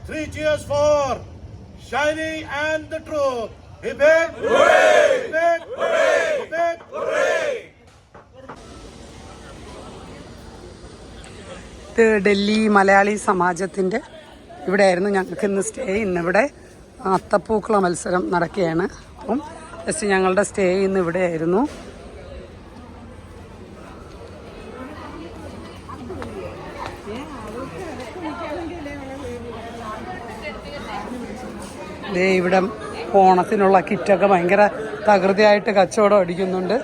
Three cheers for Shiny and the Truth. Hip hip hooray! Hip hip hooray! Hip hip hooray! ഇത് ഡൽഹി മലയാളി സമാജത്തിൻ്റെ ഇവിടെയായിരുന്നു ഞങ്ങൾക്ക് ഇന്ന് stay. ഇന്നിവിടെ അത്തപ്പൂക്കള മത്സരം നടക്കുകയാണ്. അപ്പം ജസ്റ്റ് ഞങ്ങളുടെ സ്റ്റേ ഇന്ന് ഇവിടെയായിരുന്നു. ഇവിടെ ഓണത്തിനുള്ള കിറ്റൊക്കെ ഭയങ്കര തകൃതിയായിട്ട് കച്ചവടം അടിക്കുന്നുണ്ട്.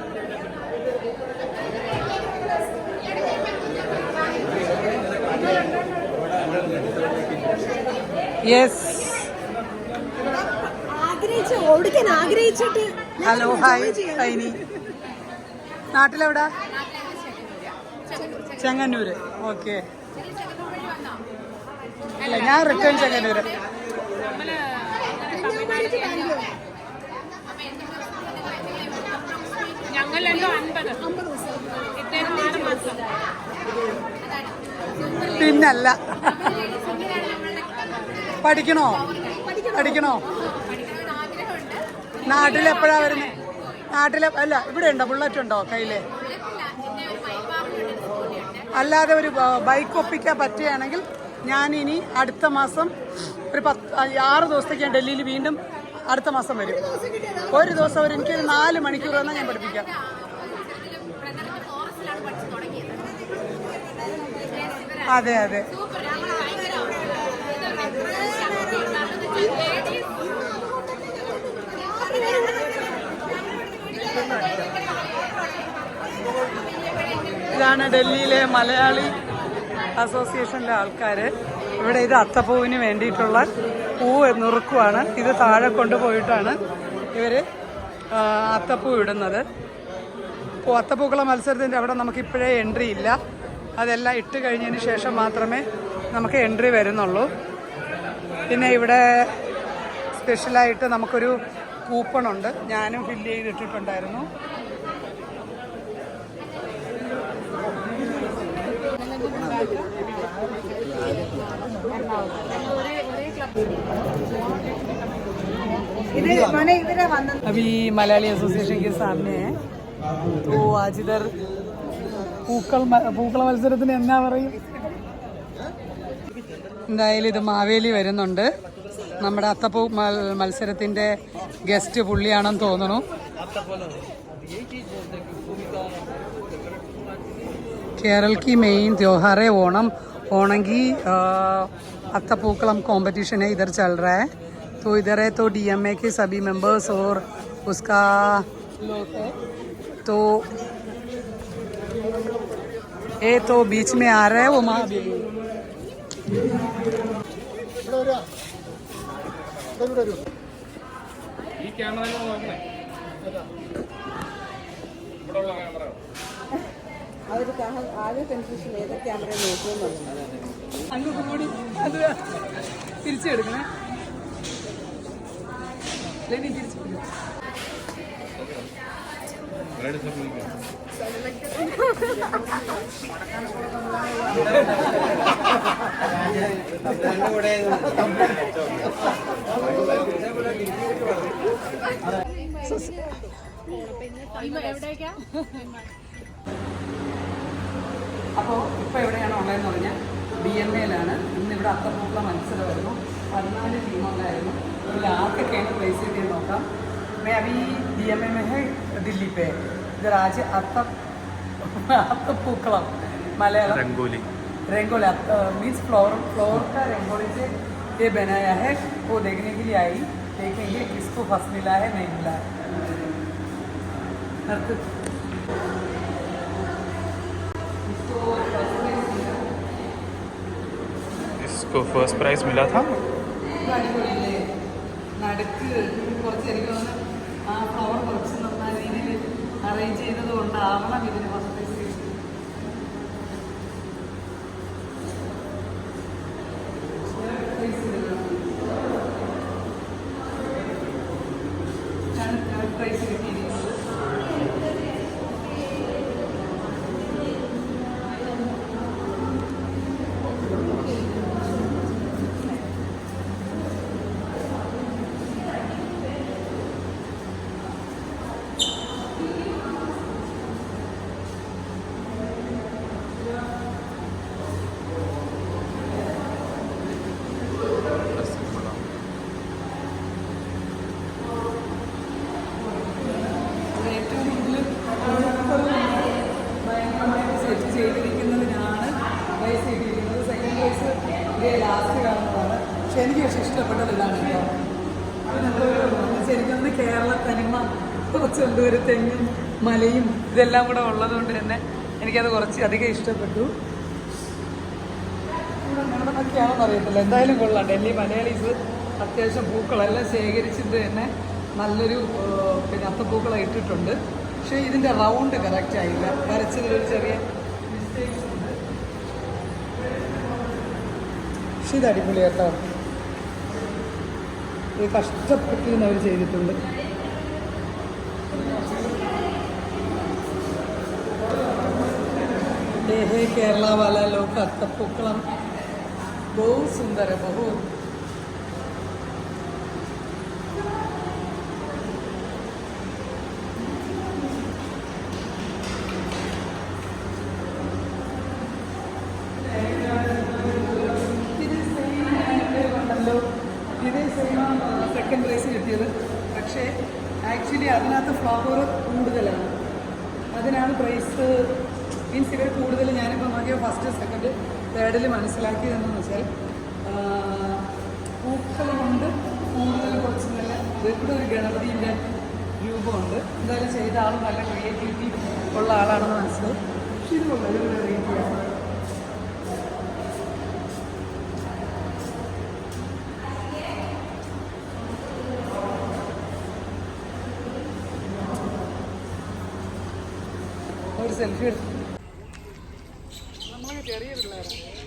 Yes, hello, hi Shiny. നാട്ടിലെവിടാ? ചെങ്ങന്നൂര്. ഓക്കെ, അല്ല ഞാൻ റിട്ടേൺ ചെങ്ങന്നൂര്. പിന്നല്ല, പഠിക്കണോ? നാട്ടിലെപ്പോഴാ വരുന്നത്? നാട്ടിലെ അല്ല, ഇവിടെ ഉണ്ടോ? ബുള്ളറ്റ് ഉണ്ടോ കയ്യില്? അല്ലാതെ ഒരു ബൈക്ക് ഒപ്പിക്കാൻ പറ്റുകയാണെങ്കിൽ ഞാനിനി അടുത്ത മാസം ഒരു 6 ദിവസത്തേക്ക് ഞാൻ ഡൽഹിയിൽ വീണ്ടും അടുത്ത മാസം വരും. ഒരു ദിവസം ഒരു എനിക്കൊരു 4 മണിക്കൂർ വന്നാൽ ഞാൻ പഠിപ്പിക്കാം. അതെ അതെ, ഇതാണ് ഡൽഹിയിലെ മലയാളി അസോസിയേഷൻ്റെ ആൾക്കാർ. ഇവിടെ ഇത് അത്തപ്പൂവിന് വേണ്ടിയിട്ടുള്ള പൂവ് നുറുക്കുവാണ്. ഇത് താഴെ കൊണ്ടുപോയിട്ടാണ് ഇവർ അത്തപ്പൂ ഇടുന്നത്. അത്തപ്പൂക്കള മത്സരത്തിൻ്റെ അവിടെ നമുക്കിപ്പോഴേ എൻട്രി ഇല്ല. അതെല്ലാം ഇട്ട് കഴിഞ്ഞതിന് ശേഷം മാത്രമേ നമുക്ക് എൻട്രി വരുന്നുള്ളൂ. പിന്നെ ഇവിടെ സ്പെഷ്യലായിട്ട് നമുക്കൊരു കൂപ്പണുണ്ട്, ഞാനും ഫില്ല് ചെയ്തിട്ടിട്ടുണ്ടായിരുന്നു. अभी मलयाली एसोसिएशन के सामने है. तो आज इधर പൂക്കള മത്സരത്തിന് എന്നാ പറയും? എന്തായാലും ഇത് മാവേലി വരുന്നുണ്ട്. നമ്മുടെ അത്തപ്പൂ മത്സരത്തിന്റെ ഗസ്റ്റ് പുള്ളിയാണെന്ന് തോന്നുന്നു. केरल की मेन त्योहार है ओणम. ओणम की अत्तपूकलम कंपटीशन है, इधर चल रहा है. तो इधर है तो डीएमए के सभी मेंबर्स और उसका तो ये तो बीच में आ रहा है वो महाबली. ആകെ കൺഫ്യൂഷൻ ഏത് ക്യാമറ നോക്കുമെന്നുള്ളത്. അങ്ങോട്ട് കൂടി അത് തിരിച്ചെടുക്കണേ. തിരിച്ചു അപ്പോൾ ഇപ്പോൾ എവിടെയാണ് ഉള്ളതെന്ന് പറഞ്ഞാൽ DMAയിലാണ്. ഇന്നിവിടെ അത്തപ്പൂക്കള മത്സരമായിരുന്നു. 14 ടീമുണ്ടായിരുന്നു. ഇതിൽ ആർക്കൊക്കെയാണ് പ്ലേസ് ചെയ്ത് നോക്കാം. मैं अभी DMA में है दिल्ली पे. इधर आज अत्तपूकलम मलयालम रंगोली मीन्स फ्लोर का रंगोली से ये बनाया है. वो देखने के लिए आई, देखेंगे किसको फर्स्ट मिला है नहीं मिला है. इसको फर्स्ट प्राइज मिला था. നടുക്ക് കുറച്ച് എനിക്ക് തോന്നുന്നു ആ ഫ്ലവർ കുറച്ച് നന്നായ രീതിയിൽ അറേഞ്ച് ചെയ്തത് കൊണ്ടാവണം ഇതിന് ഫസ്റ്റ് പ്രൈസ്. തേർഡ് പ്രൈസ് കിട്ടിയിരിക്കുന്നത്. പക്ഷെ എനിക്ക് പക്ഷേ ഇഷ്ടപ്പെട്ടത് ഇതാണ് കേട്ടോ. ശരിക്കും കേരള തനിമ കുറച്ചുണ്ട്, ഒരു തെങ്ങും മലയും ഇതെല്ലാം കൂടെ ഉള്ളതുകൊണ്ട് തന്നെ എനിക്കത് കുറച്ച് അധികം ഇഷ്ടപ്പെട്ടു. ഇവിടെ നടന്നൊക്കെയാണെന്ന് അറിയത്തില്ല, എന്തായാലും കൊള്ളാം. ഡൽഹി മലയാളീസ് അത്യാവശ്യം പൂക്കളെല്ലാം ശേഖരിച്ചിട്ട് തന്നെ നല്ലൊരു പിന്നെ അത്തപ്പൂക്കളെ ഇട്ടിട്ടുണ്ട്. പക്ഷേ ഇതിൻ്റെ റൗണ്ട് കറക്റ്റ് ആയില്ല, വരച്ചതിലൊരു ചെറിയ മിസ്റ്റേക്സ് ഉണ്ട്. പക്ഷേ ഇത് അടിപൊളി കേട്ടോ, ഇത് കഷ്ടപ്പെട്ടിരുന്ന് അവർ ചെയ്തിട്ടുണ്ട്. ഹേ കേരള വാല ലോക അത്തപ്പൂക്കളം ബഹു സുന്ദര ബഹു. ഇതേ സെയിം സെക്കൻഡ് പ്രൈസ് കിട്ടിയത്. പക്ഷേ ആക്ച്വലി അതിനകത്ത് ഫ്ലവർ കൂടുതലാണ്, അതിനാണ് പ്രൈസ്. മീൻസ് ഇവർ കൂടുതൽ ഞാനിപ്പോൾ നോക്കിയ ഫസ്റ്റ് സെക്കൻഡ് തേർഡിൽ മനസ്സിലാക്കിയതെന്ന് വെച്ചാൽ പൂക്കൾ കൊണ്ട് കൂടുതൽ കുറച്ച് നല്ല ഇവിടെ ഒരു ഗണപതിൻ്റെ രൂപമുണ്ട്. എന്തായാലും ചെയ്ത ആൾ നല്ല ക്രിയേറ്റിവിറ്റി ഉള്ള ആളാണെന്ന് മനസ്സിലായി. പക്ഷേ ഇത് വളരെ വെറൈറ്റിയാണ്. ഒരു സെൽഫി എടുത്തു. നമ്മളൊക്കെ ചെറിയ പിള്ളേരാണ്.